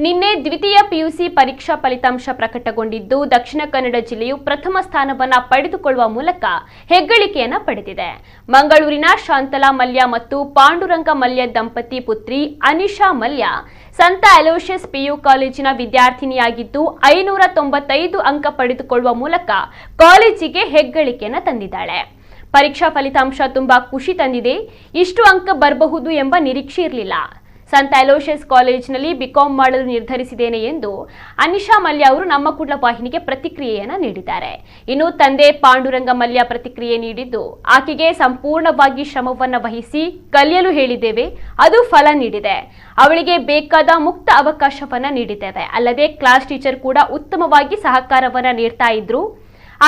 ನಿನ್ನೆ ದ್ವಿತೀಯ ಪಿಯುಸಿ ಪರೀಕ್ಷಾ ಫಲಿತಾಂಶ ಪ್ರಕಟಗೊಂಡಿದ್ದು ದಕ್ಷಿಣ ಕನ್ನಡ ಜಿಲ್ಲೆಯು ಪ್ರಥಮ ಸ್ಥಾನವನ್ನು ಪಡೆದುಕೊಳ್ಳುವ ಮೂಲಕ ಹೆಗ್ಗಳಿಕೆಯನ್ನು ಪಡೆದಿದೆ. ಮಂಗಳೂರಿನ ಶಾಂತಲಾ ಮಲ್ಯ ಮತ್ತು ಪಾಂಡುರಂಗ ಮಲ್ಯ ದಂಪತಿ ಪುತ್ರಿ ಅನಿಶಾ ಮಲ್ಯ ಸಂತ ಅಲೋಷಿಯಸ್ ಪಿಯು ಕಾಲೇಜಿನ ವಿದ್ಯಾರ್ಥಿನಿಯಾಗಿದ್ದು 595 ಅಂಕ ಪಡೆದುಕೊಳ್ಳುವ ಮೂಲಕ ಕಾಲೇಜಿಗೆ ಹೆಗ್ಗಳಿಕೆಯನ್ನು ತಂದಿದ್ದಾಳೆ. ಪರೀಕ್ಷಾ ಫಲಿತಾಂಶ ತುಂಬಾ ಖುಷಿ ತಂದಿದೆ. ಇಷ್ಟು ಅಂಕ ಬರಬಹುದು ಎಂಬ ನಿರೀಕ್ಷೆ ಇರಲಿಲ್ಲ. ಸಂತ ಅಲೋಷಿಯಸ್ ಕಾಲೇಜಿನಲ್ಲಿ ಬಿಕಾಂ ಮಾಡಲು ನಿರ್ಧರಿಸಿದ್ದೇನೆ ಎಂದು ಅನಿಶಾ ಮಲ್ಯ ಅವರು ನಮ್ಮ ಕುಡ್ಲ ವಾಹಿನಿಗೆ ಪ್ರತಿಕ್ರಿಯೆಯನ್ನು ನೀಡಿದ್ದಾರೆ. ಇನ್ನು ತಂದೆ ಪಾಂಡುರಂಗ ಮಲ್ಯ ಪ್ರತಿಕ್ರಿಯೆ ನೀಡಿದ್ದು, ಆಕೆಗೆ ಸಂಪೂರ್ಣವಾಗಿ ಶ್ರಮವನ್ನು ವಹಿಸಿ ಕಲಿಯಲು ಹೇಳಿದ್ದೇವೆ, ಅದು ಫಲ ನೀಡಿದೆ. ಅವಳಿಗೆ ಬೇಕಾದ ಮುಕ್ತ ಅವಕಾಶವನ್ನ ನೀಡಿದ್ದೇವೆ. ಅಲ್ಲದೆ ಕ್ಲಾಸ್ ಟೀಚರ್ ಕೂಡ ಉತ್ತಮವಾಗಿ ಸಹಕಾರವನ್ನ ನೀಡ್ತಾ ಇದ್ರು.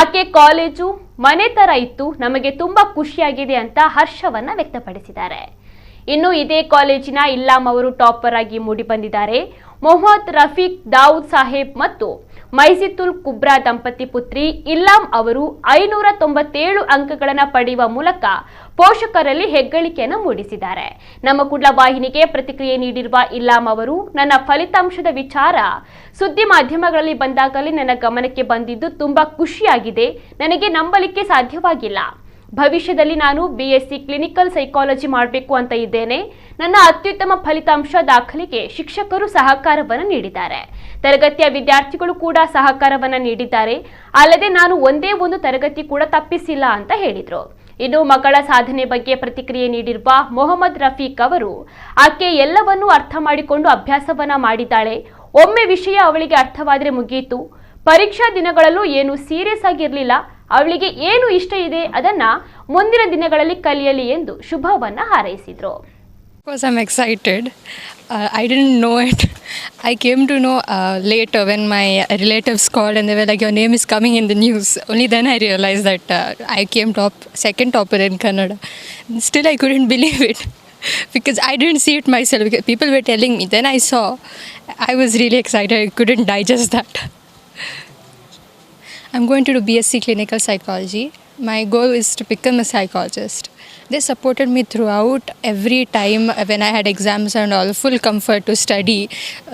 ಆಕೆ ಕಾಲೇಜು ಮನೆ ತರ ಇತ್ತು, ನಮಗೆ ತುಂಬಾ ಖುಷಿಯಾಗಿದೆ ಅಂತ ಹರ್ಷವನ್ನ ವ್ಯಕ್ತಪಡಿಸಿದ್ದಾರೆ. ಇನ್ನು ಇದೇ ಕಾಲೇಜಿನ ಇಲ್ಲಾಂ ಅವರು ಟಾಪರ್ ಆಗಿ ಮೂಡಿ ಬಂದಿದ್ದಾರೆ. ಮೊಹಮ್ಮದ್ ರಫೀಕ್ ದಾವೂದ್ ಸಾಹೇಬ್ ಮತ್ತು ಮೈಸಿತುಲ್ ಕುಬ್ರಾ ದಂಪತಿ ಪುತ್ರಿ ಇಲ್ಲಾಂ ಅವರು 597 ಅಂಕಗಳನ್ನು ಪಡೆಯುವ ಮೂಲಕ ಪೋಷಕರಲ್ಲಿ ಹೆಗ್ಗಳಿಕೆಯನ್ನು ಮೂಡಿಸಿದ್ದಾರೆ. ನಮ್ಮ ಕುಡ್ಲ ವಾಹಿನಿಗೆ ಪ್ರತಿಕ್ರಿಯೆ ನೀಡಿರುವ ಇಲ್ಲಾಂ ಅವರು, ನನ್ನ ಫಲಿತಾಂಶದ ವಿಚಾರ ಸುದ್ದಿ ಮಾಧ್ಯಮಗಳಲ್ಲಿ ಬಂದಾಗಲೇ ನನ್ನ ಗಮನಕ್ಕೆ ಬಂದಿದ್ದು ತುಂಬಾ ಖುಷಿಯಾಗಿದೆ. ನನಗೆ ನಂಬಲಿಕ್ಕೆ ಸಾಧ್ಯವಾಗಿಲ್ಲ. ಭವಿಷ್ಯದಲ್ಲಿ ನಾನು ಬಿಎಸ್ಸಿ ಕ್ಲಿನಿಕಲ್ ಸೈಕಾಲಜಿ ಮಾಡಬೇಕು ಅಂತ ಇದ್ದೇನೆ. ನನ್ನ ಅತ್ಯುತ್ತಮ ಫಲಿತಾಂಶ ದಾಖಲೆಗೆ ಶಿಕ್ಷಕರು ಸಹಕಾರವನ್ನು ನೀಡಿದ್ದಾರೆ. ತರಗತಿಯ ವಿದ್ಯಾರ್ಥಿಗಳು ಕೂಡ ಸಹಕಾರವನ್ನು ನೀಡಿದ್ದಾರೆ. ಅಲ್ಲದೆ ನಾನು ಒಂದೇ ಒಂದು ತರಗತಿ ಕೂಡ ತಪ್ಪಿಸಿಲ್ಲ ಅಂತ ಹೇಳಿದರು. ಇನ್ನು ಮಗಳ ಸಾಧನೆ ಬಗ್ಗೆ ಪ್ರತಿಕ್ರಿಯೆ ನೀಡಿರುವ ಮೊಹಮ್ಮದ್ ರಫೀಕ್ ಅವರು, ಆಕೆ ಎಲ್ಲವನ್ನೂ ಅರ್ಥ ಮಾಡಿಕೊಂಡು ಅಭ್ಯಾಸವನ್ನ ಮಾಡಿದ್ದಾಳೆ. ಒಮ್ಮೆ ವಿಷಯ ಅವಳಿಗೆ ಅರ್ಥವಾದರೆ ಮುಗಿಯಿತು. ಪರೀಕ್ಷಾ ದಿನಗಳಲ್ಲೂ ಏನು ಸೀರಿಯಸ್ ಆಗಿರಲಿಲ್ಲ. ಅವಳಿಗೆ ಏನು ಇಷ್ಟ ಇದೆ ಅದನ್ನ ಮುಂದಿನ ದಿನಗಳಲ್ಲಿ ಕಲಿಯಲಿ ಎಂದು ಶುಭವನ್ನ ಹಾರೈಸಿದ್ರು. Because I'm excited. I didn't know it. I came to know later when my relatives called and they were like, your name is coming in the news. Only then I realized that I came second topper in Kannada. Still I couldn't believe it because I didn't see it myself. Because people were telling me. Then I saw. I was really excited. I couldn't digest that. I'm going to do BSc Clinical Psychology. My goal is to become a psychologist. They supported me throughout every time when I had exams and all, full comfort to study.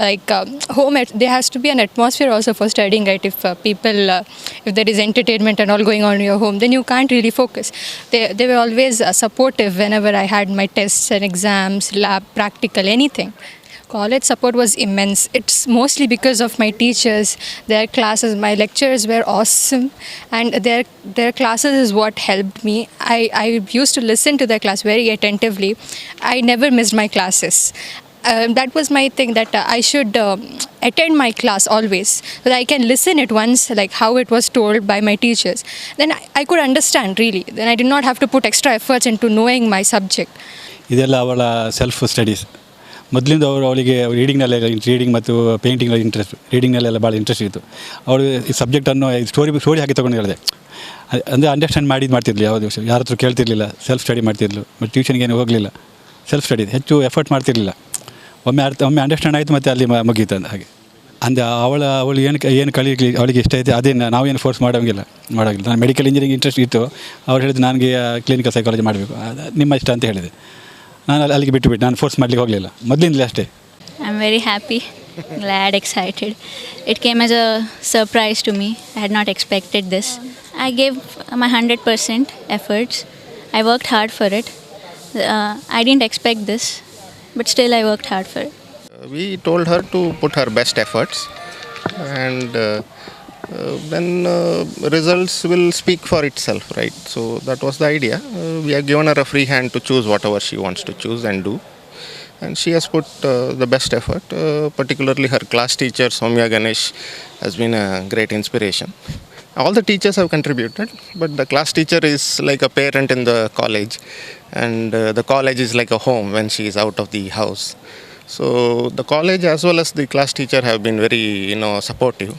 Like home, there has to be an atmosphere also for studying, right? If if there is entertainment and all going on in your home, then you can't really focus. They were always supportive whenever I had my tests and exams, lab, practical, anything. College support was immense. It's mostly because of my teachers, their classes. My lecturers were awesome and their classes is what helped me. I used to listen to their class very attentively. I never missed my classes. That was my thing, that I should attend my class always so that I can listen it once, like how it was told by my teachers. Then I could understand really. Then I did not have to put extra efforts into knowing my subject. ಇದೆಲ್ಲ ಅವಳ self studies. ಮೊದಲಿಂದ ಅವಳಿಗೆ reading ಮತ್ತು ಪೇಂಟಿಂಗ್ನಲ್ಲಿ interest, ರೀಡಿಂಗ್ನಲ್ಲೆಲ್ಲ ಭಾಳ interest ಇತ್ತು. ಅವಳು ಈ ಸಬ್ಜೆಕ್ಟನ್ನು story ಹಾಕಿ ತೊಗೊಂಡು ಹೇಳಿದೆ. ಅಂದರೆ ಅಂಡರ್ಸ್ಟ್ಯಾಂಡ್ ಮಾಡ್ತಿರ್ಲಿ, ಯಾವುದೇ ವಿಷಯ ಯಾರ ಹತ್ರ ಕೇಳ್ತಿರ್ಲಿಲ್ಲ, ಸೆಲ್ಫ್ ಸ್ಟಡಿ ಮಾಡ್ತಿರ್ಲು. ಮತ್ತು ಟ್ಯೂಷನ್ಗೆ ಏನು ಹೋಗಲಿಲ್ಲ, ಸೆಲ್ಫ್ ಸ್ಟಡಿ ಹೆಚ್ಚು ಎಫರ್ಟ್ ಮಾಡ್ತಿರ್ಲಿಲ್ಲ. ಒಮ್ಮೆ ಅಂಡರ್ಸ್ಟ್ಯಾಂಡ್ ಆಯಿತು ಮತ್ತು ಅಲ್ಲಿ ಮುಗೀತು. ಹಾಗೆ ಅಂದರೆ ಅವಳು ಏನು ಕಲಿಯಲಿ ಅವಳಿಗೆ ಇಷ್ಟ ಐತೆ ಅದೇನು ನಾವೇನು ಫೋರ್ಸ್ ಮಾಡೋಂಗಿಲ್ಲ. ನಾನು ಮೆಡಿಕಲ್ ಇಂಜಿನಿಯರಿಂಗ್ ಇಂಟ್ರೆಸ್ಟ್ ಇತ್ತು. ಅವ್ರು ಹೇಳಿದ್ರು ನನಗೆ ಕ್ಲಿನಿಕಲ್ ಸೈಕಾಲಜಿ ಮಾಡಬೇಕು, ನಿಮ್ಮ ಇಷ್ಟ ಅಂತ ಹೇಳಿದೆ. ನಾನು ಅಲ್ಲಿಗೆ ಬಿಟ್ಟು ನಾನು ಫೋರ್ಸ್ ಮಾಡಲಿಕ್ಕೆ ಹೋಗಲಿಲ್ಲ, ಮೊದಲಿಂದಲೇ ಅಷ್ಟೇ. I am very happy, glad, excited. It came as a surprise to me. I had not expected this. I gave my 100% efforts. I worked hard for it. I didn't expect this, but still I worked hard for it. We told her to put her best efforts and then results will speak for itself, right? So that was the idea. We have given her a free hand to choose whatever she wants to choose and do, and she has put the best effort. Particularly her class teacher Soumya Ganesh has been a great inspiration. All the teachers have contributed, but the class teacher is like a parent in the college, and the college is like a home when she is out of the house. So the college as well as the class teacher have been very supportive.